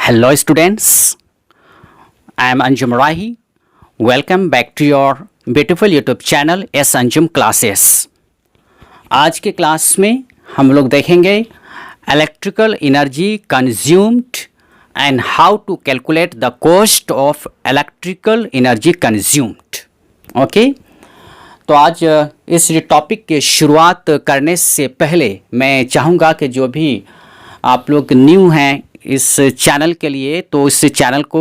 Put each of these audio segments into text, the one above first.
Hello students, I am Anjum Rahi. Welcome back to your beautiful YouTube channel S Anjum Classes. आज के class में हम लोग देखेंगे electrical energy consumed and how to calculate the cost of electrical energy consumed. Okay, तो आज इस topic की शुरुआत करने से पहले मैं चाहूँगा कि जो भी आप लोग न्यू हैं इस चैनल के लिए तो इस चैनल को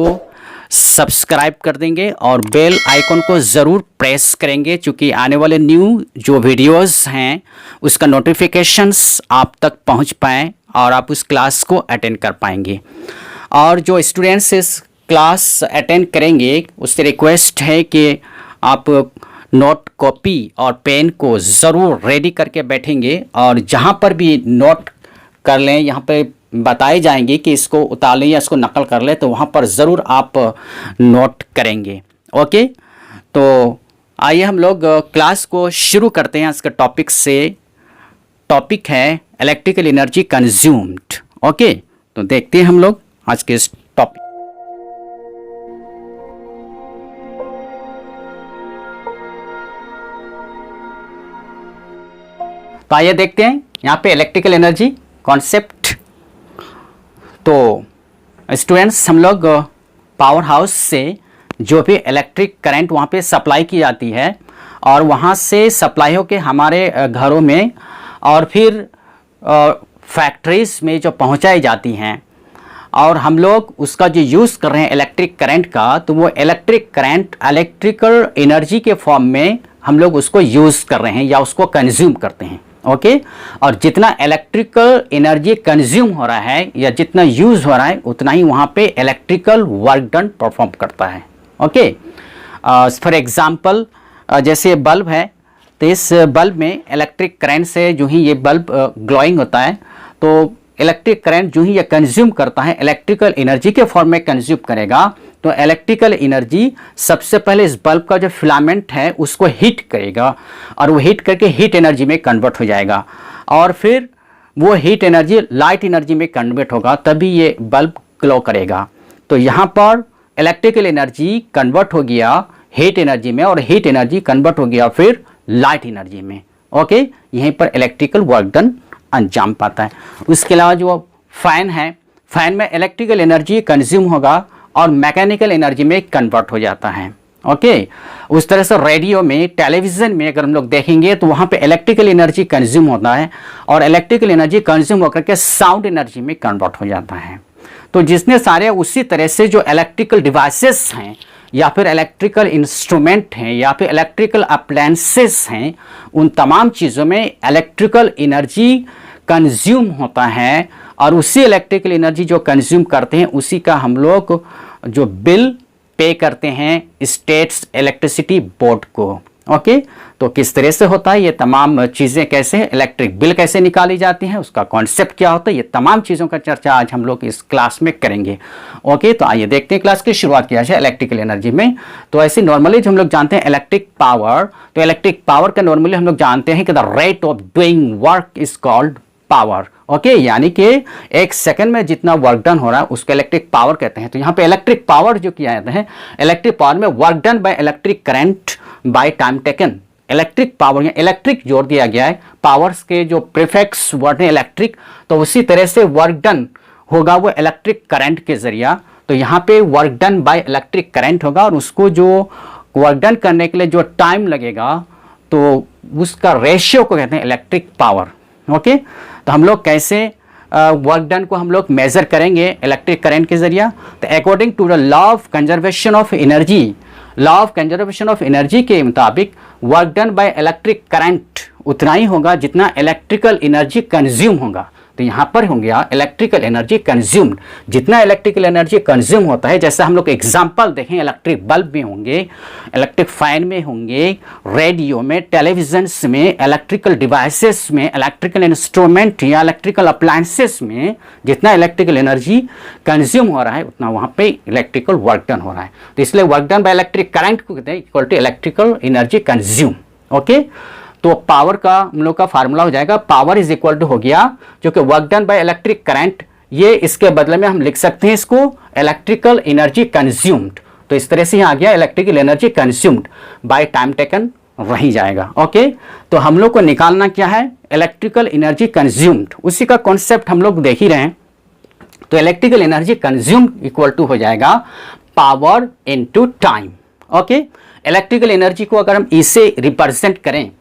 सब्सक्राइब कर देंगे और बेल आइकन को ज़रूर प्रेस करेंगे, क्योंकि आने वाले न्यू जो वीडियोस हैं उसका नोटिफिकेशंस आप तक पहुंच पाएँ और आप उस क्लास को अटेंड कर पाएंगे. और जो स्टूडेंट्स इस क्लास अटेंड करेंगे उससे रिक्वेस्ट है कि आप नोट कॉपी और पेन को ज़रूर रेडी करके बैठेंगे और जहाँ पर भी नोट कर लें, यहाँ पे बताए जाएंगे कि इसको उतार लें या इसको नकल कर लें, तो वहाँ पर ज़रूर आप नोट करेंगे. ओके, तो आइए हम लोग क्लास को शुरू करते हैं. इसका टॉपिक से टॉपिक है इलेक्ट्रिकल एनर्जी कंज्यूम्ड. ओके, तो देखते हैं हम लोग आज के इस टॉपिक. तो आइए देखते हैं यहाँ पे इलेक्ट्रिकल एनर्जी कॉन्सेप्ट. तो स्टूडेंट्स, हम लोग पावर हाउस से जो भी इलेक्ट्रिक करंट वहाँ पे सप्लाई की जाती है और वहाँ से सप्लाई होके हमारे घरों में और फिर फैक्ट्रीज में जो पहुँचाई जाती हैं और हम लोग उसका जो यूज़ कर रहे हैं इलेक्ट्रिक करंट का, तो वो इलेक्ट्रिक करंट इलेक्ट्रिकल एनर्जी के फॉर्म में हम लोग उसको यूज़ कर रहे हैं या उसको कंज्यूम करते हैं. ओके, और जितना इलेक्ट्रिकल एनर्जी कंज्यूम हो रहा है या जितना यूज़ हो रहा है उतना ही वहाँ पे इलेक्ट्रिकल वर्क डन परफॉर्म करता है. ओके, फॉर एग्जांपल जैसे बल्ब है, तो इस बल्ब में इलेक्ट्रिक करंट से जो ही ये बल्ब ग्लोइंग होता है, तो इलेक्ट्रिक करंट जो ही ये कंज्यूम करता है इलेक्ट्रिकल एनर्जी के फॉर्म में कंज्यूम करेगा. तो इलेक्ट्रिकल एनर्जी सबसे पहले इस बल्ब का जो फिलामेंट है उसको हीट करेगा और वो हीट करके हीट एनर्जी में कन्वर्ट हो जाएगा और फिर वो हीट एनर्जी लाइट एनर्जी में कन्वर्ट होगा, तभी ये बल्ब ग्लो करेगा. तो यहाँ पर इलेक्ट्रिकल एनर्जी कन्वर्ट हो गया हीट एनर्जी में और हीट एनर्जी कन्वर्ट हो गया फिर लाइट एनर्जी में. ओके, यहीं पर इलेक्ट्रिकल वर्क डन अंजाम पाता है. उसके अलावा जो फैन है, फैन में इलेक्ट्रिकल एनर्जी कंज्यूम होगा और मैकेनिकल एनर्जी में कन्वर्ट हो जाता है. ओके, उस तरह से रेडियो में, टेलीविज़न में अगर हम लोग देखेंगे तो वहाँ पे इलेक्ट्रिकल एनर्जी कंज्यूम होता है और इलेक्ट्रिकल एनर्जी कंज्यूम होकर के साउंड एनर्जी में कन्वर्ट हो जाता है. तो जितने सारे उसी तरह से जो इलेक्ट्रिकल डिवाइसेस हैं या फिर इलेक्ट्रिकल इंस्ट्रूमेंट हैं या फिर इलेक्ट्रिकल अप्लायंसेस हैं, उन तमाम चीज़ों में इलेक्ट्रिकल एनर्जी कंज्यूम होता है और उसी इलेक्ट्रिकल एनर्जी जो कंज्यूम करते हैं उसी का हम लोग जो बिल पे करते हैं स्टेट्स इलेक्ट्रिसिटी बोर्ड को. ओके, तो किस तरह से होता है ये तमाम चीज़ें, कैसे इलेक्ट्रिक बिल कैसे निकाली जाती हैं, उसका कॉन्सेप्ट क्या होता है, ये तमाम चीज़ों का चर्चा आज हम लोग इस क्लास में करेंगे. ओके, तो आइए देखते हैं क्लास की शुरुआत किया जाए इलेक्ट्रिकल एनर्जी में. तो ऐसे नॉर्मली जो हम लोग जानते हैं इलेक्ट्रिक पावर, तो इलेक्ट्रिक पावर का नॉर्मली हम लोग जानते हैं कि the rate of doing work is called power. Okay, यानी कि एक सेकंड में जितना वर्क डन हो रहा है उसको इलेक्ट्रिक पावर कहते हैं. तो यहाँ पे इलेक्ट्रिक पावर जो किया जाता है, इलेक्ट्रिक पावर में work done by electric current by time taken. Electric power या इलेक्ट्रिक जोड़ दिया गया है, पावर्स के जो प्रीफिक्स वर्ड है इलेक्ट्रिक, तो उसी तरह से वर्क डन होगा वो इलेक्ट्रिक करंट के जरिया. तो यहाँ पे work done by electric current होगा और उसको जो वर्क डन करने के लिए जो टाइम लगेगा तो उसका रेशियो को कहते हैं इलेक्ट्रिक पावर. ओके, तो हम लोग कैसे वर्क डन को हम लोग मेजर करेंगे इलेक्ट्रिक करंट के जरिया. तो according to the law of conservation of energy, law of conservation of energy के मुताबिक work done by electric current उतना ही होगा जितना इलेक्ट्रिकल एनर्जी कंज्यूम होगा. तो यहाँ पर हो गया इलेक्ट्रिकल एनर्जी कंज्यूम्ड. जितना इलेक्ट्रिकल एनर्जी कंज्यूम होता है, जैसे हम लोग एग्जांपल देखें, इलेक्ट्रिक बल्ब में होंगे, इलेक्ट्रिक फैन में होंगे, रेडियो में, टेलीविजन्स में, इलेक्ट्रिकल डिवाइसेस में, इलेक्ट्रिकल इंस्ट्रूमेंट या इलेक्ट्रिकल अप्लायंसेस में जितना इलेक्ट्रिकल एनर्जी कंज्यूम हो रहा है उतना वहाँ पे इलेक्ट्रिकल वर्क डन हो रहा है. तो इसलिए work done by electric current को कहते हैं equal to electrical energy consume. Okay, तो पावर का हम लोग का फार्मूला हो जाएगा, पावर इज इक्वल टू हो गया जो कि work done by electric current ये इसके बदले में हम लिख सकते हैं इसको इलेक्ट्रिकल एनर्जी कंज्यूम्ड। तो इस तरह से यहाँ आ गया electrical energy consumed by time taken वहीं जाएगा। ओके, तो हम लोग को निकालना क्या है, इलेक्ट्रिकल एनर्जी कंज्यूम्ड, उसी का कॉन्सेप्ट हम लोग देख ही रहे हैं। तो electrical energy consumed equal to हो जाएगा power into time. Okay, electrical energy को अगर हम ई से रिप्रेजेंट करें,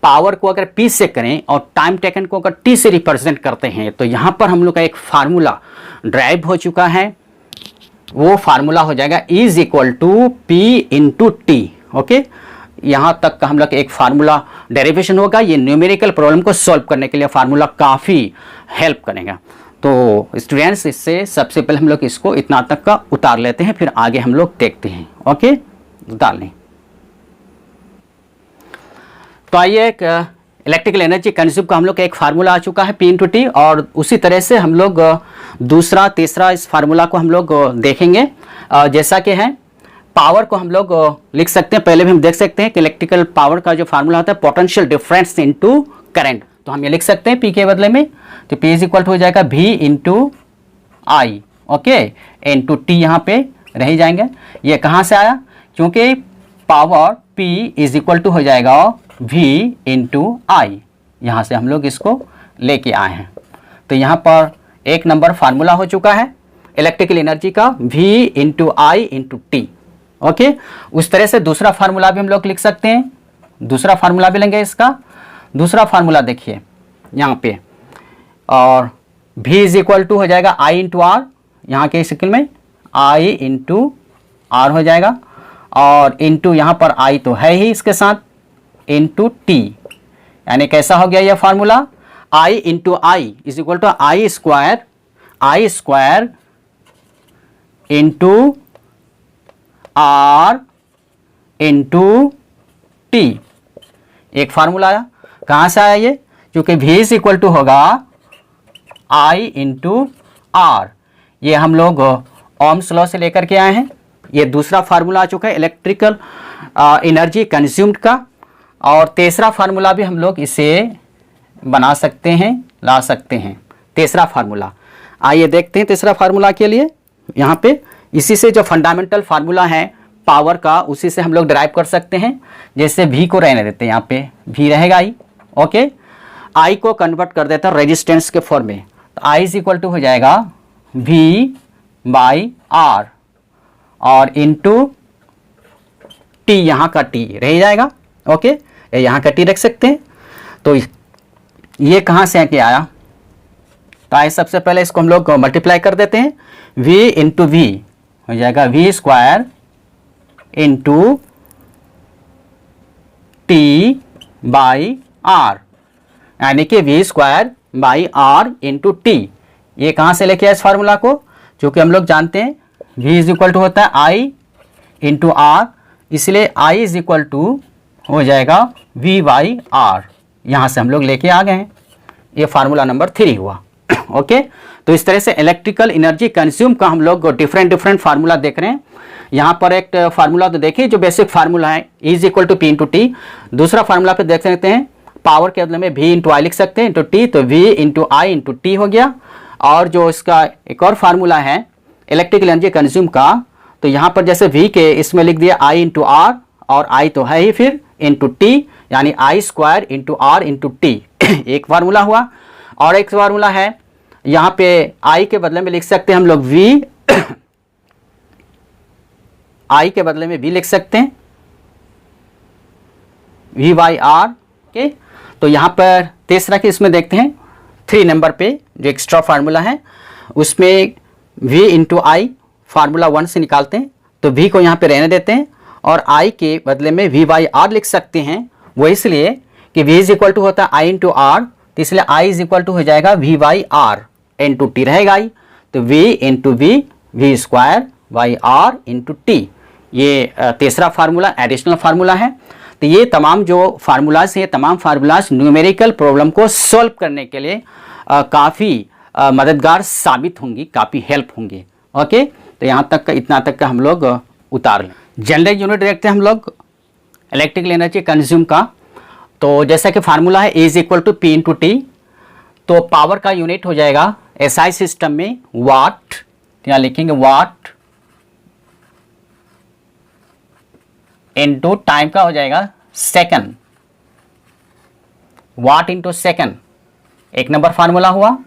पावर को अगर पी से करें और टाइम टेकन को अगर टी से रिप्रेजेंट करते हैं, तो यहां पर हम लोग का एक फार्मूला ड्राइव हो चुका है। वो फार्मूला हो जाएगा is equal to P into T. Okay, यहां तक का हम लोग एक फार्मूला डेरिवेशन होगा। ये न्यूमेरिकल प्रॉब्लम को सॉल्व करने के लिए फार्मूला काफ़ी हेल्प करेगा। तो स्टूडेंट्स, इससे सबसे पहले हम लोग इसको इतना तक का उतार लेते हैं, फिर आगे हम लोग देखते हैं। ओके, उतार लें। तो आइए, एक इलेक्ट्रिकल एनर्जी कंज्यूम का हम लोग का एक फार्मूला आ चुका है पी इंटू टी, और उसी तरह से हम लोग दूसरा तीसरा इस फार्मूला को हम लोग देखेंगे। जैसा कि है पावर को हम लोग लिख सकते हैं, पहले भी हम देख सकते हैं कि इलेक्ट्रिकल पावर का जो फार्मूला होता है पोटेंशियल डिफरेंस इनटू करंट। तो हम ये लिख सकते हैं पी के बदले में, तो पी इज इक्वल टू हो जाएगा V into I. Okay, into T यहाँ पे रह जाएंगे। ये कहाँ से आया, क्योंकि power P is equal to हो जाएगा वी इंटू आई, यहाँ से हम लोग इसको लेके आए हैं। तो यहाँ पर एक नंबर फार्मूला हो चुका है इलेक्ट्रिकल एनर्जी का, V into I into T. Okay, उस तरह से दूसरा फार्मूला भी हम लोग लिख सकते हैं। दूसरा फार्मूला भी लेंगे इसका। दूसरा फार्मूला देखिए यहाँ पे, और v इज इक्वल टू हो जाएगा आई इंटू आर, यहाँ के शक्ल में आई इंटू आर हो जाएगा, और इंटू यहाँ पर आई तो है ही इसके साथ, इंटू टी। यानी कैसा हो गया यह formula, I into I is equal to I square into R into T. एक फार्मूला आया, कहाँ से आया ये, क्योंकि v इज इक्वल टू होगा आई इंटू आर। ये हम लोग ओम्स लॉ से लेकर के आए हैं। ये दूसरा फार्मूला आ चुका है इलेक्ट्रिकल एनर्जी कंज्यूम्ड का, और तीसरा फार्मूला भी हम लोग इसे बना सकते हैं, ला सकते हैं। तीसरा फार्मूला आइए देखते हैं। तीसरा फार्मूला के लिए यहाँ पे इसी से जो फंडामेंटल फार्मूला है पावर का, उसी से हम लोग ड्राइव कर सकते हैं। जैसे v को रहने देते हैं, यहाँ पे v रहेगा i। ओके, i को कन्वर्ट कर देता है रेजिस्टेंस के फॉर्म में, तो i इज इक्वल टू हो जाएगा v बाई r, और इंटू t, यहाँ का t रह जाएगा। ओके, यहाँ का t रख सकते हैं। तो ये कहाँ से आके आया, तो आइए सबसे पहले इसको हम लोग मल्टीप्लाई कर देते हैं। v इंटू वी हो जाएगा v square into T by R, यानी कि v square by R into T. ये कहाँ से लेके आए इस फार्मूला को, क्योंकि हम लोग जानते हैं v इज इक्वल टू होता है आई इंटू आर, इसलिए i इज इक्वल टू हो जाएगा v बाई आर। यहाँ से हम लोग लेके आ गए हैं। ये फार्मूला नंबर 3 हुआ। ओके, तो इस तरह से इलेक्ट्रिकल एनर्जी कंज्यूम का हम लोग डिफरेंट फार्मूला देख रहे हैं। यहाँ पर एक फार्मूला तो देखिए जो बेसिक फार्मूला है, is equal to P into T. दूसरा फार्मूला पे देख सकते हैं पावर के बदले में v इंटू आई लिख सकते हैं, इंटू टी, तो v into I into T हो गया। और जो इसका एक और फार्मूला है इलेक्ट्रिकल एनर्जी कंज्यूम का, तो यहाँ पर जैसे v के इसमें लिख दिया आई इंटू आर, और आई तो है ही, फिर इंटू टी, यानी I square into R into T. एक फार्मूला हुआ। और एक फार्मूला है यहाँ पे आई के बदले में लिख सकते हैं हम लोग v, आई के बदले में v लिख सकते हैं v बाई आर के। तो यहाँ पर तीसरा के इसमें देखते हैं 3 नंबर पे जो एक्स्ट्रा फार्मूला है, उसमें v इंटू आई फार्मूला 1 से निकालते हैं, तो v को यहाँ पे रहने देते हैं, और i के बदले में v बाई आर लिख सकते हैं। वो इसलिए कि v इज इक्वल टू होता है आई इंटू आर, तो इसलिए i इज इक्वल टू हो जाएगा v by R into T रहेगा i, तो v into V square by R into T. ये तीसरा फार्मूला एडिशनल फार्मूला है। तो ये तमाम जो फार्मूलाज हैं, तमाम फार्मूलाज न्यूमेरिकल प्रॉब्लम को सॉल्व करने के लिए काफ़ी मददगार साबित होंगी, काफ़ी हेल्प होंगी। ओके, तो यहाँ तक का इतना तक का हम लोग उतार लें। जनरल यूनिट देखते हैं हम लोग इलेक्ट्रिकल एनर्जी कंज्यूम का। तो जैसा कि फार्मूला है E is equal to P into T, तो पावर का यूनिट हो जाएगा एसआई सिस्टम में वाट, यहाँ लिखेंगे वाट इनटू टाइम का हो जाएगा सेकंड, वाट इनटू सेकंड एक नंबर फार्मूला हुआ,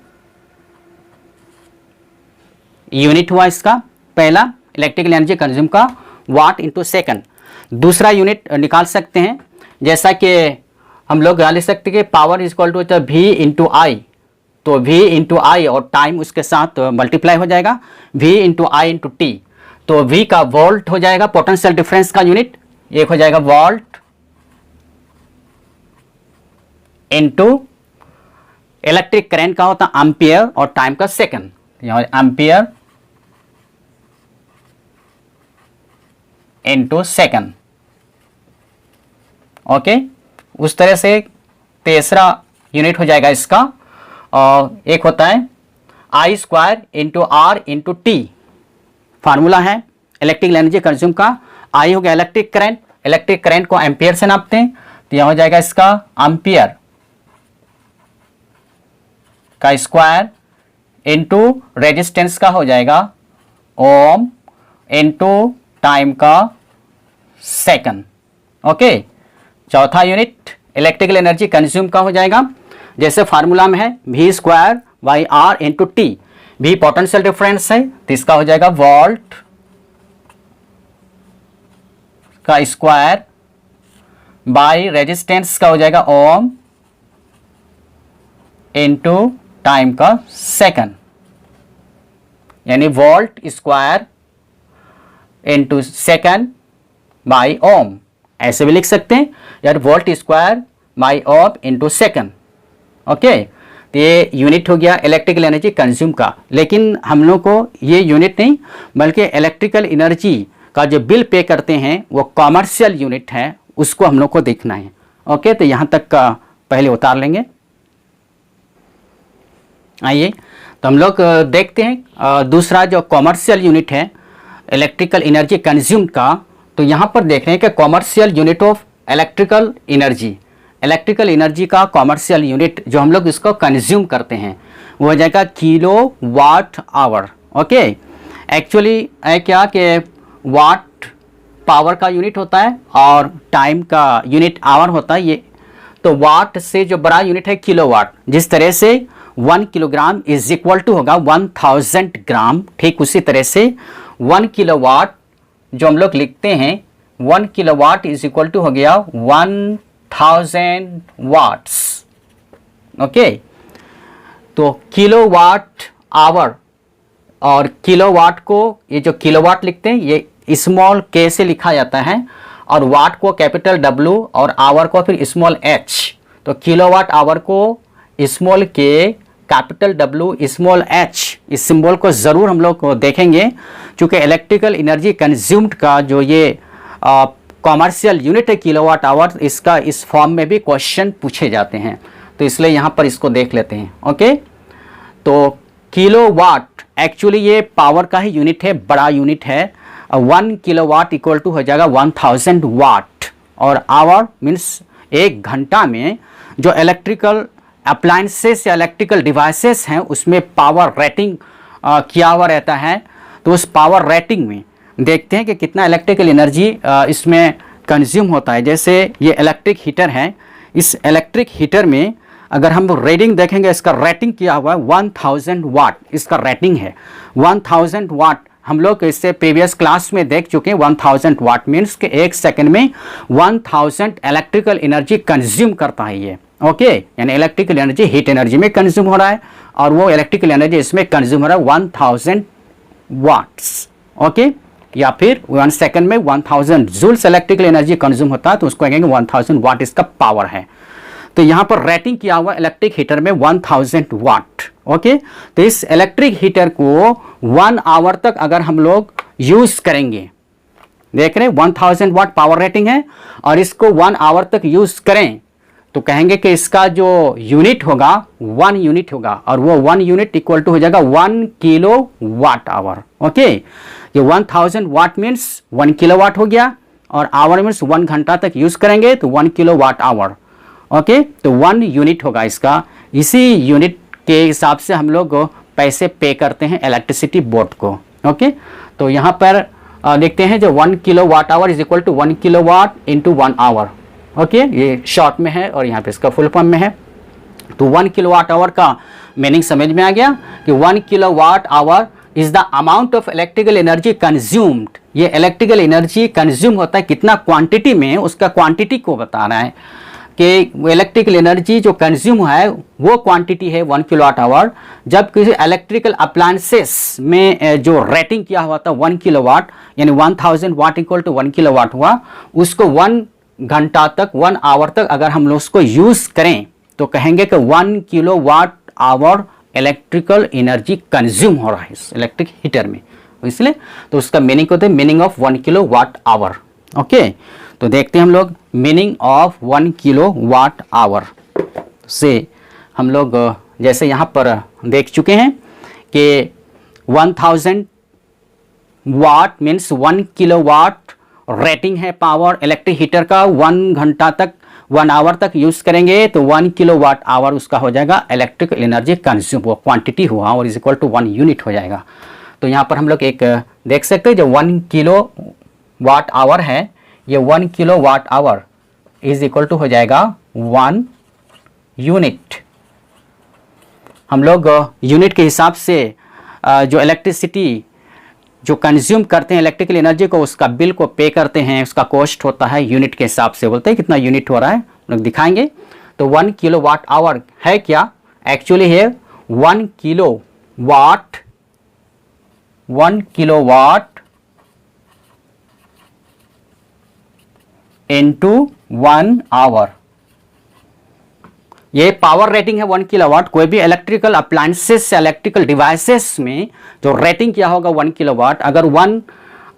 यूनिट हुआ इसका पहला इलेक्ट्रिकल एनर्जी कंज्यूम का वाट इनटू सेकंड। दूसरा यूनिट निकाल सकते हैं, जैसा कि हम लोग लिख सकते हैं कि power is equal to V into I, तो वी इंटू आई और टाइम उसके साथ मल्टीप्लाई हो जाएगा, V into I into T, तो वी का वोल्ट हो जाएगा, पोटेंशियल डिफरेंस का यूनिट एक हो जाएगा वोल्ट इंटू इलेक्ट्रिक करंट का होता है एम्पियर और टाइम का सेकंड, यहाँ एम्पियर इंटू सेकंड। ओके, उस तरह से तीसरा यूनिट हो जाएगा इसका, और एक होता है I square into R into T, formula है इलेक्ट्रिकल एनर्जी कंज्यूम का। आई हो गया इलेक्ट्रिक करंट को एम्पियर से नापते हैं, तो यह हो जाएगा इसका एम्पियर का स्क्वायर इंटू रेजिस्टेंस का हो जाएगा ओम इंटू टाइम का सेकंड। ओके, चौथा यूनिट इलेक्ट्रिकल एनर्जी कंज्यूम का हो जाएगा, जैसे फार्मूला में है V square by R into T, V potential difference है तो इसका हो जाएगा वोल्ट का स्क्वायर बाई रेजिस्टेंस का हो जाएगा ओम इंटू टाइम का सेकंड, यानी volt square into second by ohm, ऐसे भी लिख सकते हैं यार, volt square by ohm into second. Okay, तो ये यूनिट हो गया इलेक्ट्रिकल एनर्जी कंज्यूम का। लेकिन हम लोग को ये यूनिट नहीं बल्कि इलेक्ट्रिकल एनर्जी का जो बिल पे करते हैं वो कॉमर्शियल यूनिट है, उसको हम लोग को देखना है। ओके, तो यहाँ तक का पहले उतार लेंगे। आइए तो हम लोग देखते हैं दूसरा जो कॉमर्शियल यूनिट है इलेक्ट्रिकल एनर्जी कंज्यूम का। तो यहाँ पर देख रहे हैं कि commercial unit of electrical energy का कॉमर्शियल यूनिट जो हम लोग इसको कंज्यूम करते हैं वो हो जाएगा kilo watt hour. Okay, actually है क्या कि वाट पावर का यूनिट होता है और टाइम का यूनिट आवर होता है ये, तो वाट से जो बड़ा यूनिट है किलोवाट, जिस तरह से 1 किलोग्राम इज इक्वल टू होगा 1000 ग्राम, ठीक उसी तरह से 1 किलोवाट जो हम लोग लिखते हैं 1 किलोवाट इज इक्वल टू हो गया 1000 वाट्स। ओके, तो किलोवाट आवर और किलोवाट को ये जो किलोवाट लिखते हैं ये स्मॉल के से लिखा जाता है और वाट को कैपिटल W और आवर को फिर स्मॉल h, तो किलोवाट आवर को स्मॉल के कैपिटल W स्मॉल h, इस सिंबल को ज़रूर हम लोग देखेंगे क्योंकि इलेक्ट्रिकल एनर्जी कंज्यूम्ड का जो ये कॉमर्शियल यूनिट है किलोवाट आवर, इसका इस फॉर्म में भी क्वेश्चन पूछे जाते हैं, तो इसलिए यहाँ पर इसको देख लेते हैं। ओके, तो किलोवाट एक्चुअली ये पावर का ही यूनिट है, बड़ा यूनिट है। 1 किलोवाट इक्वल टू हो जाएगा 1000 वाट, और आवर मीन्स एक घंटा में जो इलेक्ट्रिकल अप्लायंसेस या इलेक्ट्रिकल डिवाइसेस हैं उसमें पावर रेटिंग किया हुआ रहता है, तो उस पावर रेटिंग में देखते हैं कि कितना इलेक्ट्रिकल एनर्जी इसमें कंज्यूम होता है। जैसे ये इलेक्ट्रिक हीटर है, इस इलेक्ट्रिक हीटर में अगर हम रीडिंग देखेंगे, इसका रेटिंग किया हुआ है 1000 वाट, इसका रेटिंग है 1000 वाट। हम लोग इससे प्रीवियस क्लास में देख चुके हैं 1000 वाट मीन्स कि एक सेकंड में 1000 इलेक्ट्रिकल एनर्जी कंज्यूम करता है ये। ओके, यानी इलेक्ट्रिकल एनर्जी हीट एनर्जी में कंज्यूम हो रहा है और वो इलेक्ट्रिकल एनर्जी इसमें कंज्यूम हो रहा है 1000 वाट्स। ओके, या फिर 1 सेकंड में 1000 जूल्स इलेक्ट्रिकल एनर्जी कंज्यूम होता है, तो उसको कहेंगे 1000 वाट इसका पावर है। तो यहाँ पर रेटिंग किया हुआ इलेक्ट्रिक हीटर में 1000 वाट। ओके, तो इस इलेक्ट्रिक हीटर को 1 आवर तक अगर हम लोग यूज करेंगे, देख रहे हैं 1000 वाट पावर रेटिंग है और इसको 1 आवर तक यूज करें तो कहेंगे कि इसका जो यूनिट होगा 1 यूनिट होगा और वो 1 यूनिट इक्वल टू हो जाएगा 1 किलो वाट आवर। ओके, ये 1000 वाट मीन्स 1 किलोवाट हो गया और आवर मीन्स 1 घंटा तक यूज करेंगे तो 1 किलो वाट आवर। ओके, तो 1 यूनिट होगा इसका। इसी यूनिट के हिसाब से हम लोग पैसे पे करते हैं इलेक्ट्रिसिटी बोर्ड को। ओके, तो यहाँ पर देखते हैं जो 1 kilo watt hour is equal to 1 kilo watt into 1 hour. Okay, ये शॉर्ट में है और यहाँ पे इसका फुल फॉर्म में है। तो 1 किलो वाट आवर का मीनिंग समझ में आ गया कि 1 kilo watt hour is the amount of electrical energy consumed. ये इलेक्ट्रिकल एनर्जी कंज्यूम होता है कितना क्वांटिटी में, उसका क्वांटिटी को बता रहा है कि इलेक्ट्रिकल एनर्जी जो कंज्यूम है वो क्वांटिटी है 1 किलो वाट आवर। जब किसी इलेक्ट्रिकल अप्लायंसेस में जो रेटिंग किया हुआ था 1 किलो वाट, यानी 1000 वाट इक्वल टू 1 किलो वाट हुआ, उसको 1 घंटा तक 1 आवर तक अगर हम लोग उसको यूज करें तो कहेंगे कि 1 kilo watt hour electrical energy consume हो रहा है इस इलेक्ट्रिक हीटर में। इसलिए तो उसका मीनिंग होता है meaning of 1 kilo watt hour. Okay, तो देखते हैं हम लोग meaning of 1 kilo watt hour से हम लोग जैसे यहाँ पर देख चुके हैं कि 1000 वाट मीन्स 1 किलो वाट रेटिंग है पावर इलेक्ट्रिक हीटर का। 1 घंटा तक 1 आवर तक यूज करेंगे तो 1 किलो वाट आवर उसका हो जाएगा इलेक्ट्रिकल एनर्जी कंज्यूम, वो क्वांटिटी हुआ और इज इक्वल टू 1 यूनिट हो जाएगा। तो यहाँ पर हम लोग एक देख सकते हैं जो 1 किलो वाट आवर है, ये 1 kilo watt hour is equal to हो जाएगा 1 यूनिट। हम लोग यूनिट के हिसाब से जो इलेक्ट्रिसिटी जो कंज्यूम करते हैं इलेक्ट्रिकल एनर्जी को, उसका बिल को पे करते हैं, उसका कॉस्ट होता है यूनिट के हिसाब से। बोलते हैं कितना यूनिट हो रहा है, लोग दिखाएंगे। तो 1 किलो वाट आवर है क्या, एक्चुअली है 1 kilo watt, 1 kilo watt into 1 hour. ये पावर रेटिंग है 1 किलोवाट। कोई भी इलेक्ट्रिकल अप्लायंसेस से इलेक्ट्रिकल डिवाइसेस में जो रेटिंग किया होगा 1 किलोवाट, अगर 1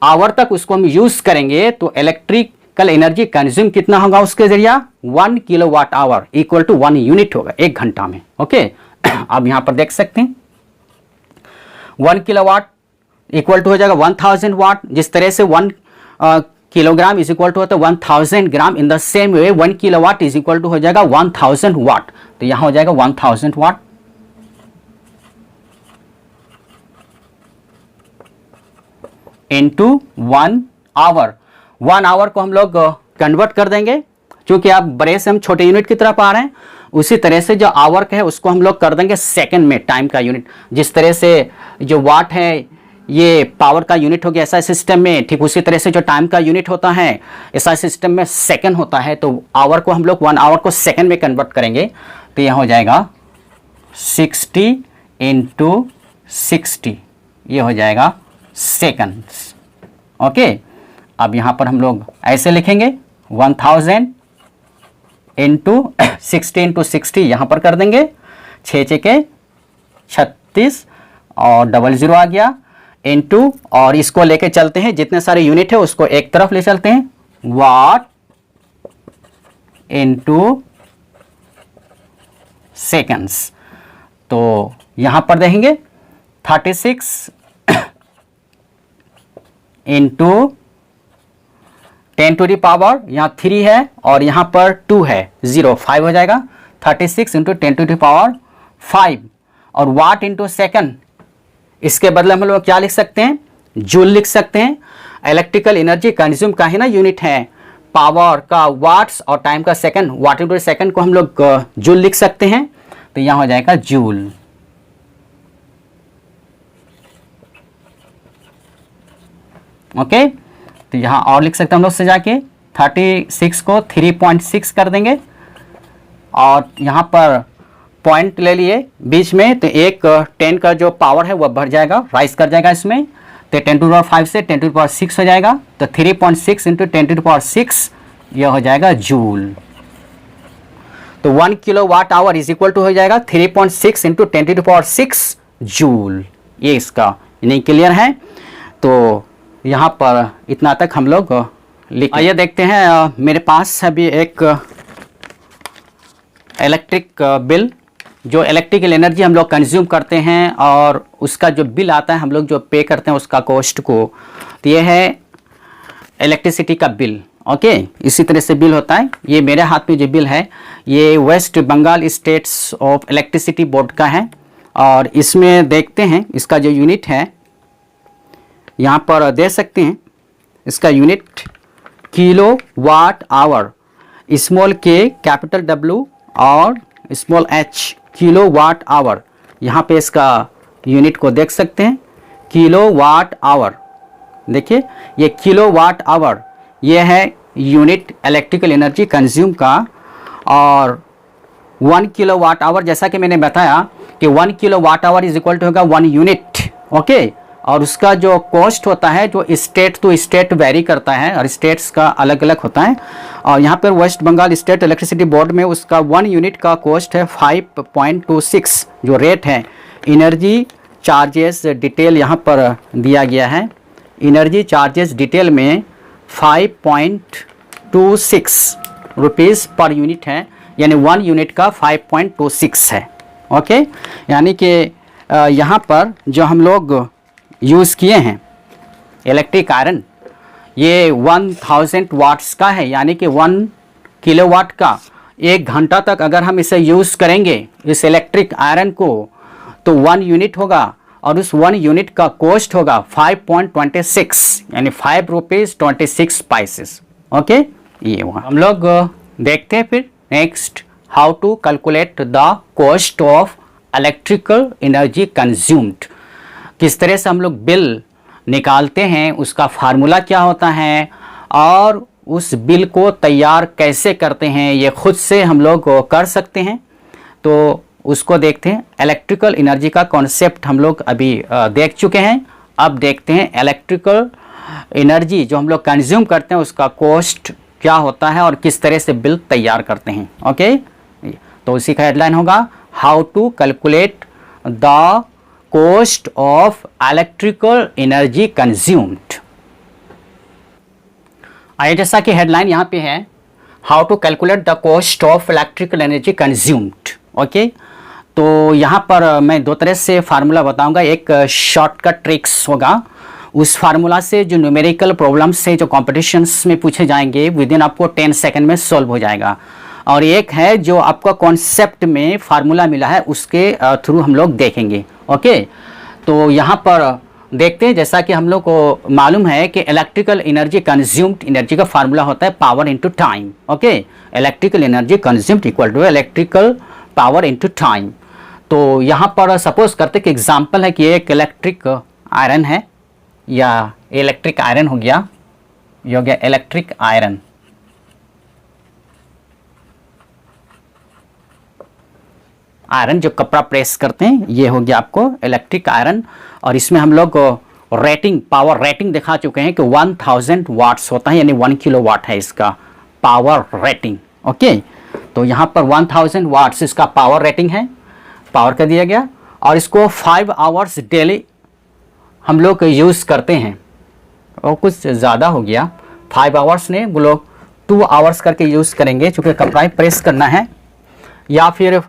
आवर तक उसको हम यूज करेंगे तो इलेक्ट्रिकल एनर्जी कंज्यूम कितना होगा उसके जरिए 1 kilowatt hour equal to 1 unit होगा 1 घंटा में। ओके, अब यहां पर देख सकते हैं 1 किलोवाट इक्वल टू हो जाएगा 1000 वाट। जिस तरह से 1 किलोग्राम इज इक्वल टू होता है 1000 gram, in the same way 1 kilowatt is equal to हो जाएगा 1000 वाट। तो यहां हो जाएगा 1000 वाट इंटू 1 आवर। 1 आवर को हम लोग कन्वर्ट कर देंगे, क्योंकि आप बड़े से हम छोटे यूनिट की तरफ आ रहे हैं, उसी तरह से जो आवर का है उसको हम लोग कर देंगे सेकंड में, टाइम का यूनिट। जिस तरह से जो वाट है ये पावर का यूनिट हो गया ऐसा सिस्टम में, ठीक उसी तरह से जो टाइम का यूनिट होता है ऐसा सिस्टम में सेकंड होता है। तो आवर को हम लोग 1 आवर को सेकंड में कन्वर्ट करेंगे तो यह हो जाएगा 60 इंटू 60, ये हो जाएगा सेकंड्स। ओके, अब यहाँ पर हम लोग ऐसे लिखेंगे 1000 इंटू 60 इंटू 60 यहाँ पर कर देंगे, 6 के 36 और 00 आ गया इंटू, और इसको लेके चलते हैं जितने सारे यूनिट है उसको एक तरफ ले चलते हैं, वाट इंटू सेकेंड्स। तो यहां पर देखेंगे 36 इंटू 10 टू द पावर, यहां 3 है और यहां पर 2 है, 0 5 हो जाएगा। 36 इंटू 10 टू द पावर 5, और वाट इंटू सेकेंड, इसके बदले हम लोग क्या लिख सकते हैं, जूल लिख सकते हैं। इलेक्ट्रिकल एनर्जी कंज्यूम का ही ना यूनिट है, पावर का वाट्स और टाइम का सेकंड, वाट इंटू सेकंड को हम लोग जूल लिख सकते हैं। तो यहां हो जाएगा जूल। ओके, तो यहां और लिख सकते हैं हम लोग से जाके 36 को 3.6 कर देंगे, और यहां पर पॉइंट ले लिए बीच में, तो एक 10 का जो पावर है वह बढ़ जाएगा, राइज कर जाएगा इसमें, तो 10 टू पावर 5 से 10 टू पावर 6 हो जाएगा। तो 3.6 इंटू 10 टू पावर 6 यह हो जाएगा जूल। तो 1 kilo watt hour is equal to हो जाएगा 3.6 इंटू 10 टू पावर 6 जूल। ये इसका नहीं क्लियर है, तो यहाँ पर इतना तक हम लोग लिख। आइए देखते हैं, मेरे पास अभी एक इलेक्ट्रिक बिल, जो इलेक्ट्रिकल एनर्जी हम लोग कंज्यूम करते हैं और उसका जो बिल आता है हम लोग जो पे करते हैं उसका कॉस्ट को, तो ये है इलेक्ट्रिसिटी का बिल। ओके, इसी तरह से बिल होता है। ये मेरे हाथ में जो बिल है ये West Bengal states of electricity board का है, और इसमें देखते हैं इसका जो यूनिट है यहाँ पर दे सकते हैं। इसका unit kilo watt hour, small के कैपिटल W और small h kilo watt hour. यहाँ पे इसका यूनिट को देख सकते हैं, किलो वाट आवर। देखिए ये किलो वाट आवर ये है यूनिट इलेक्ट्रिकल एनर्जी कंज्यूम का। और 1 किलो वाट आवर, जैसा कि मैंने बताया कि 1 kilo watt hour is equal to होगा 1 यूनिट, ओके। और उसका जो कॉस्ट होता है जो स्टेट टू स्टेट वेरी करता है और स्टेट्स का अलग अलग होता है। और यहाँ पर West Bengal state electricity board में उसका 1 यूनिट का कॉस्ट है 5.26 जो रेट है। एनर्जी चार्जेस डिटेल यहाँ पर दिया गया है। एनर्जी चार्जेस डिटेल में 5.26 रुपीज़ पर यूनिट है, यानी 1 यूनिट का 5.26 है, ओके। यानी कि यहाँ पर जो हम लोग यूज़ किए हैं इलेक्ट्रिक आयरन ये 1000 वाट्स का है, यानी कि 1 किलोवाट का। 1 घंटा तक अगर हम इसे यूज़ करेंगे इस इलेक्ट्रिक आयरन को तो 1 यूनिट होगा और उस 1 यूनिट का कॉस्ट होगा 5.26 यानी 5 रुपीज़ 26 पैसेस, ओके। ये हुआ। हम लोग देखते हैं फिर next how to calculate the cost of electrical energy consumed. किस तरह से हम लोग बिल निकालते हैं, उसका फार्मूला क्या होता है और उस बिल को तैयार कैसे करते हैं, ये खुद से हम लोग कर सकते हैं। तो उसको देखते हैं। इलेक्ट्रिकल एनर्जी का कॉन्सेप्ट हम लोग अभी देख चुके हैं। अब देखते हैं इलेक्ट्रिकल एनर्जी जो हम लोग कंज्यूम करते हैं उसका कॉस्ट क्या होता है और किस तरह से बिल तैयार करते हैं, ओके। तो उसी का हेडलाइन होगा how to calculate the cost of electrical energy consumed. आइए, जैसा कि हेडलाइन यहाँ पे है how to calculate the cost of electrical energy consumed, okay. तो यहाँ पर मैं 2 तरह से फार्मूला बताऊंगा। एक शॉर्टकट ट्रिक्स होगा, उस फार्मूला से जो न्यूमेरिकल प्रॉब्लम्स से जो कॉम्पिटिशन्स में पूछे जाएंगे विद इन आपको 10 सेकंड में सॉल्व हो जाएगा। और एक है जो आपका कॉन्सेप्ट में फार्मूला मिला है उसके थ्रू हम लोग देखेंगे, ओके। तो यहाँ पर देखते हैं, जैसा कि हम लोग को मालूम है कि इलेक्ट्रिकल एनर्जी कंज्यूम्ड एनर्जी का फार्मूला होता है power into time, okay. Electrical energy consumed equal to electrical power into time. तो यहाँ पर सपोज करते कि एग्जांपल है कि एक इलेक्ट्रिक आयरन है या इलेक्ट्रिक आयरन हो गया, ये हो गया इलेक्ट्रिक आयरन। आयरन जो कपड़ा प्रेस करते हैं ये हो गया आपको इलेक्ट्रिक आयरन। और इसमें हम लोग रेटिंग पावर रेटिंग दिखा चुके हैं कि 1000 वाट्स होता है, यानी 1 किलो वाट है इसका पावर रेटिंग, ओके। तो यहाँ पर 1000 वाट्स इसका पावर रेटिंग है, पावर का दिया गया। और इसको 5 आवर्स डेली हम लोग यूज़ करते हैं, और कुछ ज़्यादा हो गया 5 आवर्स ने, वो लोग 2 आवर्स करके यूज़ करेंगे चूँकि कपड़ा प्रेस करना है। या फिर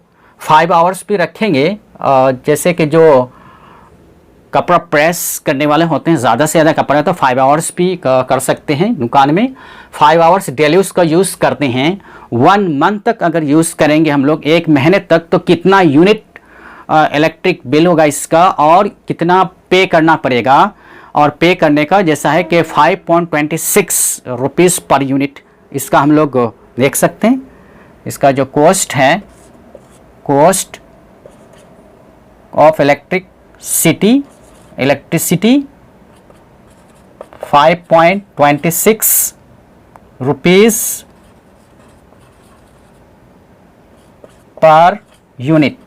5 आवर्स भी रखेंगे, जैसे कि जो कपड़ा प्रेस करने वाले होते हैं ज़्यादा से ज़्यादा कपड़ा है तो 5 आवर्स भी कर सकते हैं दुकान में। 5 आवर्स डेली उसका यूज़ करते हैं। 1 मंथ तक अगर यूज़ करेंगे हम लोग 1 महीने तक, तो कितना यूनिट इलेक्ट्रिक बिल होगा इसका और कितना पे करना पड़ेगा। और पे करने का जैसा है कि 5.26 रुपीज़ पर यूनिट इसका हम लोग देख सकते हैं। इसका जो कॉस्ट है, cost of electricity 5.26 rupees per unit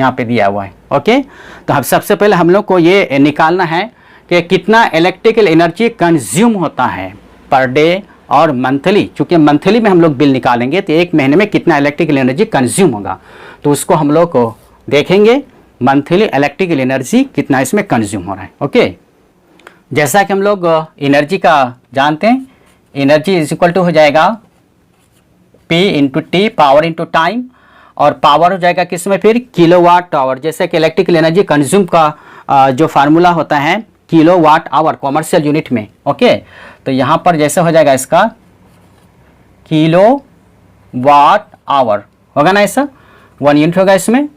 यहाँ पे दिया हुआ है, ओके। तो अब सबसे पहले हम लोग को ये निकालना है कि कितना इलेक्ट्रिकल एनर्जी कंज्यूम होता है पर डे और मंथली। चूँकि मंथली में हम लोग बिल निकालेंगे तो 1 महीने में कितना इलेक्ट्रिकल एनर्जी कंज्यूम होगा, तो उसको हम लोग को देखेंगे मंथली इलेक्ट्रिकल एनर्जी कितना इसमें कंज्यूम हो रहा है, ओके। जैसा कि हम लोग एनर्जी का जानते हैं, एनर्जी इज इक्वल टू हो जाएगा P into T, power into time. और पावर हो जाएगा किसमें फिर किलोवाट आवर। जैसे कि इलेक्ट्रिकल एनर्जी कंज्यूम का जो फार्मूला होता है किलोवाट आवर कॉमर्शियल यूनिट में, ओके। तो यहाँ पर जैसे हो जाएगा इसका किलोवाट आवर होगा ना, ऐसा 1 यूनिट होगा इसमें।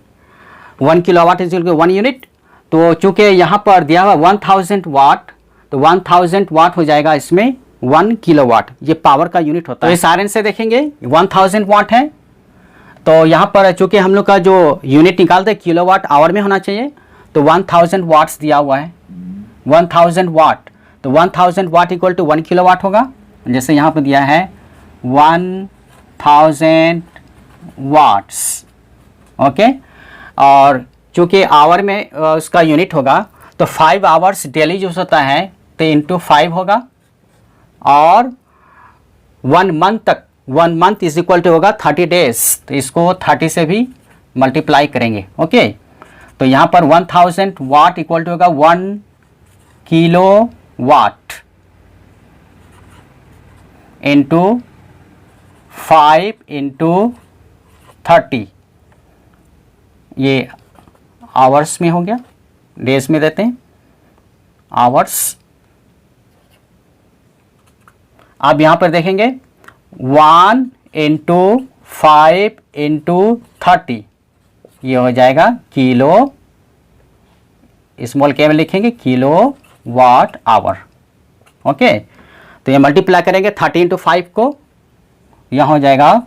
1 kilowatt is equal to 1 unit. तो चूंकि यहाँ पर दिया हुआ 1000 वाट, तो 1000 वाट हो जाएगा इसमें 1 किलोवाट, ये पावर का यूनिट होता है। तो इस आयरन से देखेंगे 1000 वाट है, तो यहाँ पर चूंकि हम लोग का जो यूनिट निकालते हैं किलोवाट आवर में होना चाहिए, तो 1000 वाट्स दिया हुआ है, 1000 वाट, तो 1000 वाट इक्वल टू 1 किलोवाट होगा। जैसे यहाँ पर दिया है 1000 वाट्स, ओके। और चूंकि आवर में उसका यूनिट होगा, तो 5 आवर्स डेली यूज होता है, तो इंटू 5 होगा, और 1 मंथ तक, 1 मंथ इज इक्वल टू होगा 30 डेज, तो इसको 30 से भी मल्टीप्लाई करेंगे, ओके। तो यहाँ पर 1000 वाट इक्वल टू होगा 1 किलो वाट इंटू 5 इंटू 30, ये आवर्स में हो गया, डेज में देते हैं आवर्स। अब यहाँ पर देखेंगे 1 इंटू 5 इंटू 30, ये हो जाएगा किलो, स्मॉल के में लिखेंगे किलो वाट आवर, ओके। तो ये मल्टीप्लाई करेंगे 30 इंटू 5 को, यहाँ हो जाएगा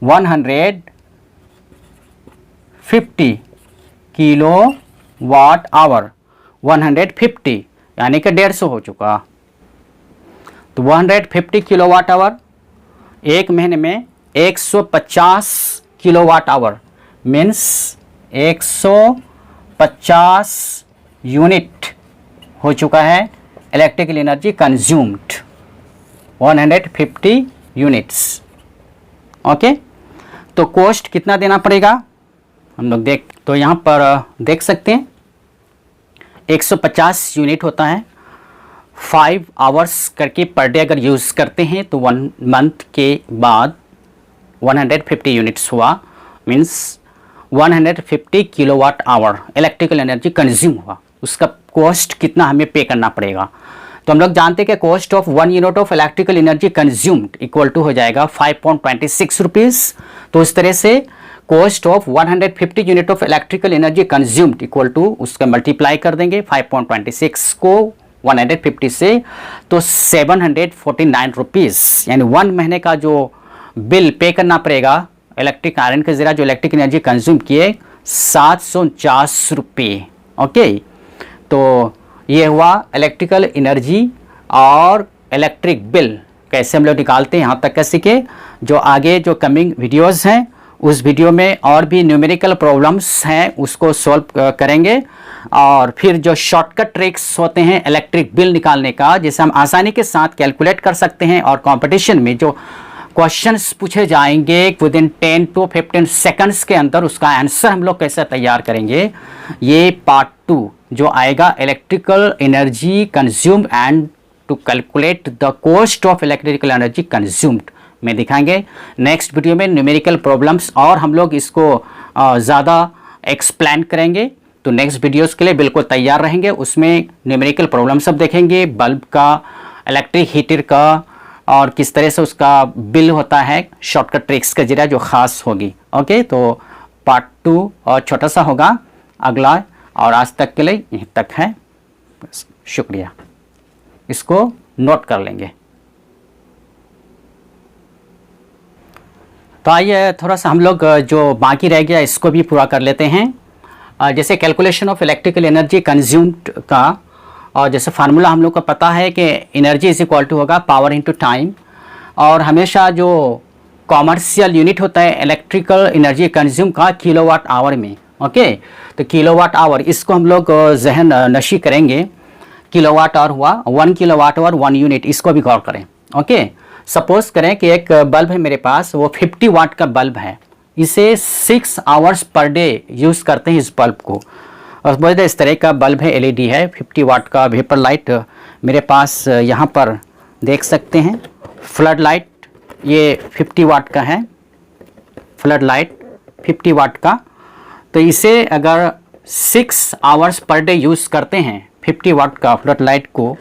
150 किलो वाट आवर, 150 यानी कि 150 हो चुका। तो 150 किलोवाट आवर, एक महीने में 150 किलोवाट आवर, मीन्स 150 यूनिट हो चुका है electrical energy consumed, 150 units, okay. तो कॉस्ट कितना देना पड़ेगा हम लोग तो यहाँ पर देख सकते हैं 150 यूनिट होता है, 5 आवर्स करके पर डे अगर यूज़ करते हैं तो 1 मंथ के बाद 150 यूनिट्स हुआ, means 150 kilowatt hour electrical energy consume हुआ। उसका कॉस्ट कितना हमें पे करना पड़ेगा, तो हम लोग जानते हैं कि cost of 1 unit of electrical energy consumed equal to हो जाएगा 5.26 रुपीज़। तो इस तरह से cost of 150 unit of electrical energy consumed equal to उसका मल्टीप्लाई कर देंगे 5.26 को 150 से, तो 749 रुपीज़, यानी 1 महीने का जो बिल पे करना पड़ेगा इलेक्ट्रिक आयरन के ज़रिए जो इलेक्ट्रिक एनर्जी कंज्यूम किए 749 रुपये, ओके। तो ये हुआ इलेक्ट्रिकल एनर्जी और इलेक्ट्रिक बिल कैसे हम लोग निकालते हैं, यहाँ तक का सीखे। जो आगे जो कमिंग वीडियोज़ हैं उस वीडियो में और भी न्यूमेरिकल प्रॉब्लम्स हैं उसको सॉल्व करेंगे, और फिर जो शॉर्टकट ट्रिक्स होते हैं इलेक्ट्रिक बिल निकालने का, जिसे हम आसानी के साथ कैलकुलेट कर सकते हैं, और कंपटीशन में जो क्वेश्चंस पूछे जाएंगे विदिन 10 to 15 सेकंड्स के अंदर उसका आंसर हम लोग कैसे तैयार करेंगे, ये पार्ट 2 जो आएगा electrical energy consumed and to calculate the cost of electrical energy consumed में दिखाएंगे नेक्स्ट वीडियो में न्यूमेरिकल प्रॉब्लम्स, और हम लोग इसको ज़्यादा एक्सप्लेन करेंगे। तो नेक्स्ट वीडियोस के लिए बिल्कुल तैयार रहेंगे, उसमें न्यूमेरिकल प्रॉब्लम सब देखेंगे, बल्ब का, इलेक्ट्रिक हीटर का, और किस तरह से उसका बिल होता है शॉर्टकट ट्रिक्स के जरिए जो ख़ास होगी, ओके। तो पार्ट 2 और छोटा सा होगा अगला, और आज तक के लिए यहीं तक है, शुक्रिया। इसको नोट कर लेंगे। तो आइए थोड़ा सा हम लोग जो बाकी रह गया इसको भी पूरा कर लेते हैं। जैसे calculation of electrical energy consumed का, और जैसे फार्मूला हम लोग को पता है कि एनर्जी इज इक्वल टू होगा पावर इनटू टाइम, और हमेशा जो कॉमर्शियल यूनिट होता है इलेक्ट्रिकल एनर्जी कंज्यूम का किलोवाट आवर में, ओके। तो किलोवाट आवर इसको हम लोग जहन नशी करेंगे, किलोवाट आवर हुआ 1 किलोवाट आवर 1 यूनिट, इसको भी गौर करें, ओके। सपोज करें कि एक बल्ब है मेरे पास, वो 50 वाट का बल्ब है, इसे 6 आवर्स पर डे यूज़ करते हैं इस बल्ब को, और बोलते इस तरह का बल्ब है, एलईडी है, 50 वाट का वेपर लाइट मेरे पास यहाँ पर देख सकते हैं, फ्लड लाइट ये 50 वाट का है, फ्लड लाइट 50 वाट का। तो इसे अगर 6 आवर्स पर डे यूज़ करते हैं 50 वाट का फ्लड लाइट को,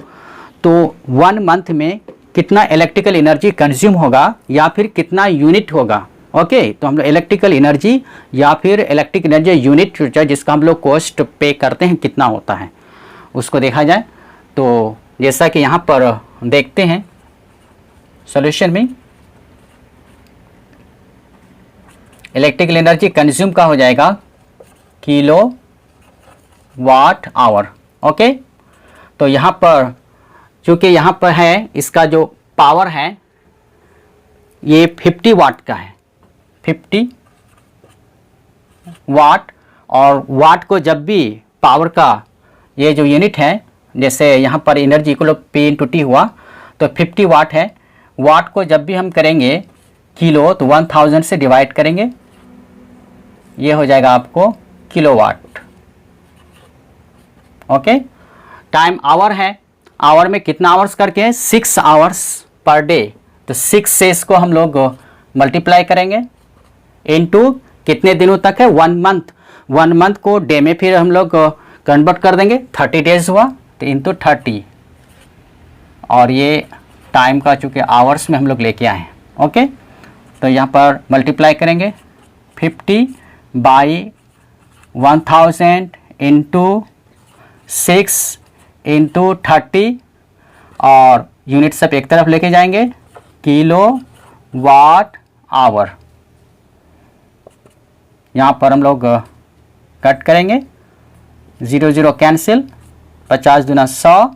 तो 1 मंथ में कितना इलेक्ट्रिकल एनर्जी कंज्यूम होगा या फिर कितना यूनिट होगा, ओके, तो हम लोग इलेक्ट्रिकल एनर्जी या फिर इलेक्ट्रिक एनर्जी यूनिट जिसका हम लोग कॉस्ट पे करते हैं कितना होता है उसको देखा जाए। तो जैसा कि यहाँ पर देखते हैं सॉल्यूशन में, इलेक्ट्रिकल एनर्जी कंज्यूम का हो जाएगा किलो वाट आवर। ओके, तो यहाँ पर चूँकि यहाँ पर है इसका जो पावर है ये 50 वाट का है, 50 वाट। और वाट को जब भी पावर का ये जो यूनिट है, जैसे यहाँ पर energy equal P into T हुआ तो 50 वाट है। वाट को जब भी हम करेंगे किलो तो 1000 से डिवाइड करेंगे, ये हो जाएगा आपको किलोवाट। ओके, टाइम आवर है, आवर में कितना आवर्स करके 6 आवर्स पर डे, तो 6 से इसको हम लोग मल्टीप्लाई करेंगे इनटू कितने दिनों तक है 1 मंथ। 1 मंथ को डे में फिर हम लोग कन्वर्ट कर देंगे, 30 डेज हुआ तो इनटू 30, और ये टाइम का चूँकि आवर्स में हम लोग लेके आए हैं। ओके, तो यहाँ पर मल्टीप्लाई करेंगे 50 बाई 1000 इंटू 6 इंटू 30, और यूनिट सब एक तरफ लेके जाएंगे, किलो वाट आवर। यहाँ पर हम लोग कट करेंगे, 0 0 कैंसिल, 50 दूना 100,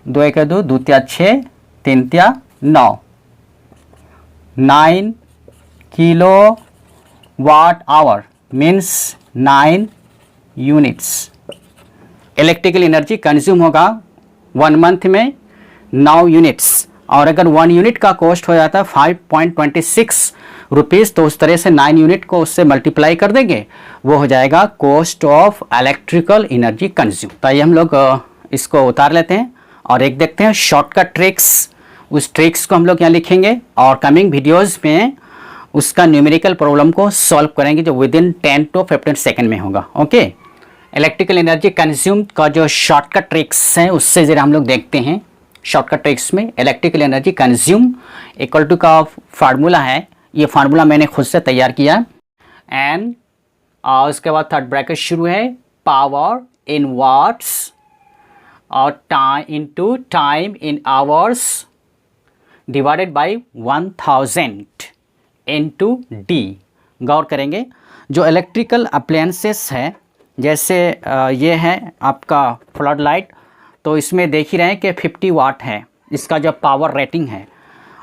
2 1 2, 2 3 6, 3 3 9, 9 kilo watt hour means 9 units electrical energy consume होगा 1 मंथ में 9 यूनिट्स। और अगर 1 यूनिट का कॉस्ट हो जाता है 5.26 रुपीज़, तो उस तरह से 9 यूनिट को उससे मल्टीप्लाई कर देंगे, वो हो जाएगा cost of electrical energy consume. तो ये हम लोग इसको उतार लेते हैं और एक देखते हैं शॉर्टकट ट्रिक्स। उस ट्रिक्स को हम लोग यहाँ लिखेंगे और कमिंग वीडियोज़ में उसका न्यूमेरिकल प्रॉब्लम को सॉल्व करेंगे जो विद इन 10 to 15 सेकेंड में होगा। ओके, इलेक्ट्रिकल एनर्जी कंज्यूम का जो शॉर्टकट ट्रिक्स हैं उससे ज़रा हम लोग देखते हैं। शॉर्टकट ट्रिक्स में electrical energy consume equal to का फार्मूला है, ये फार्मूला मैंने खुद से तैयार किया एंड उसके बाद थर्ड ब्रैकेट शुरू है, पावर इन वाट्स और time into time in hours divided by 1000 into D. गौर करेंगे जो इलेक्ट्रिकल अप्लायंसेस है, जैसे ये है आपका फ्लड लाइट, तो इसमें देख ही रहे हैं कि 50 वाट है इसका जो पावर रेटिंग है।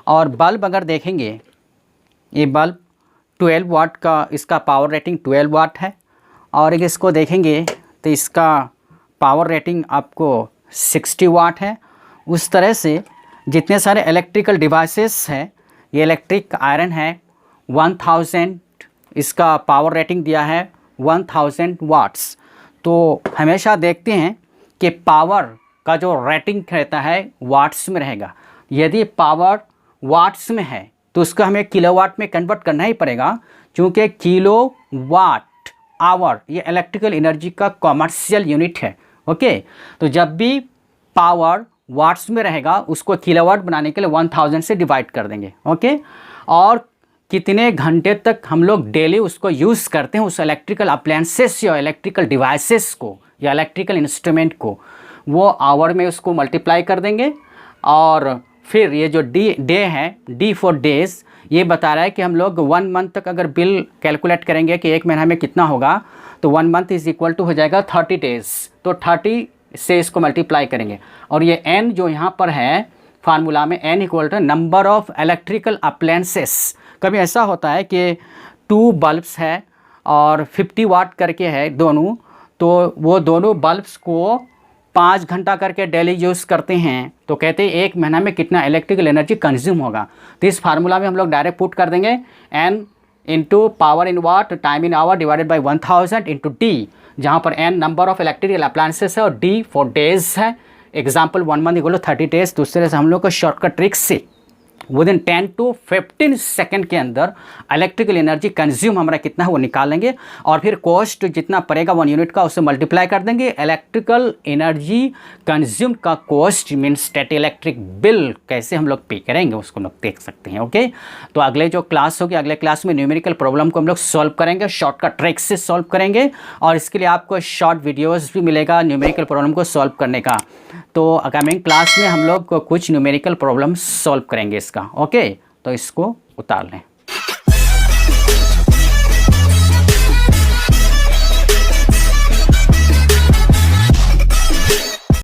और बल्ब अगर देखेंगे, ये बल्ब 12 वाट का इसका पावर रेटिंग 12 वाट है, और इसको देखेंगे तो इसका पावर रेटिंग आपको 60 वाट है। उस तरह से जितने सारे इलेक्ट्रिकल डिवाइसेस हैं, ये इलेक्ट्रिक आयरन है 1000, इसका पावर रेटिंग दिया है 1000 वाट्स। तो हमेशा देखते हैं कि पावर का जो रेटिंग रहता है वाट्स में रहेगा। यदि पावर वाट्स में है तो उसको हमें किलोवाट में कन्वर्ट करना ही पड़ेगा, क्योंकि किलो वाट आवर ये इलेक्ट्रिकल एनर्जी का कॉमर्शियल यूनिट है। ओके, तो जब भी पावर वाट्स में रहेगा उसको किलोवाट बनाने के लिए 1000 से डिवाइड कर देंगे। ओके, और कितने घंटे तक हम लोग डेली उसको यूज़ करते हैं उस इलेक्ट्रिकल अप्लायंसेस या इलेक्ट्रिकल डिवाइसेस को या इलेक्ट्रिकल इंस्ट्रूमेंट को, वो आवर में उसको मल्टीप्लाई कर देंगे। और फिर ये जो डे है, डी फॉर डेज, ये बता रहा है कि हम लोग 1 मंथ तक अगर बिल कैलकुलेट करेंगे कि एक महीना में कितना होगा, तो 1 मंथ इज़ इक्वल टू हो जाएगा 30 डेज। तो 30 से इसको मल्टीप्लाई करेंगे। और ये n जो यहाँ पर है फार्मूला में, n equal to number of electrical appliances. कभी ऐसा होता है कि 2 बल्ब्स है और 50 वाट करके है दोनों, तो वो दोनों बल्ब्स को 5 घंटा करके डेली यूज़ करते हैं, तो कहते हैं एक महीना में कितना इलेक्ट्रिकल एनर्जी कंज्यूम होगा। तो इस फार्मूला में हम लोग डायरेक्ट पुट कर देंगे n into power in watt time in hour divided by 1000 into D, जहाँ पर n number of electrical appliances है और d फॉर डेज है। Example 1 month equal to 30 days. दूसरे से हम लोग को शॉर्टकट ट्रिक से विदिन 10 to 15 सेकेंड के अंदर इलेक्ट्रिकल एनर्जी कंज्यूम हमारा कितना है वो निकालेंगे और फिर कॉस्ट जितना पड़ेगा 1 यूनिट का उससे मल्टीप्लाई कर देंगे। इलेक्ट्रिकल एनर्जी कंज्यूम का cost means state electric bill कैसे हम लोग पे करेंगे उसको लोग देख सकते हैं। ओके, तो अगले जो क्लास होगी, अगले क्लास में न्यूमेरिकल प्रॉब्लम को हम लोग सॉल्व करेंगे, शॉर्टकट ट्रिक से सॉल्व करेंगे और इसके लिए आपको शॉर्ट वीडियोज़ भी मिलेगा न्यूमेरिकल प्रॉब्लम को सॉल्व करने का। तो कमिंग क्लास में हम लोग कुछ न्यूमेरिकल प्रॉब्लम सॉल्व करेंगे इसका। ओके, तो इसको उतार लें।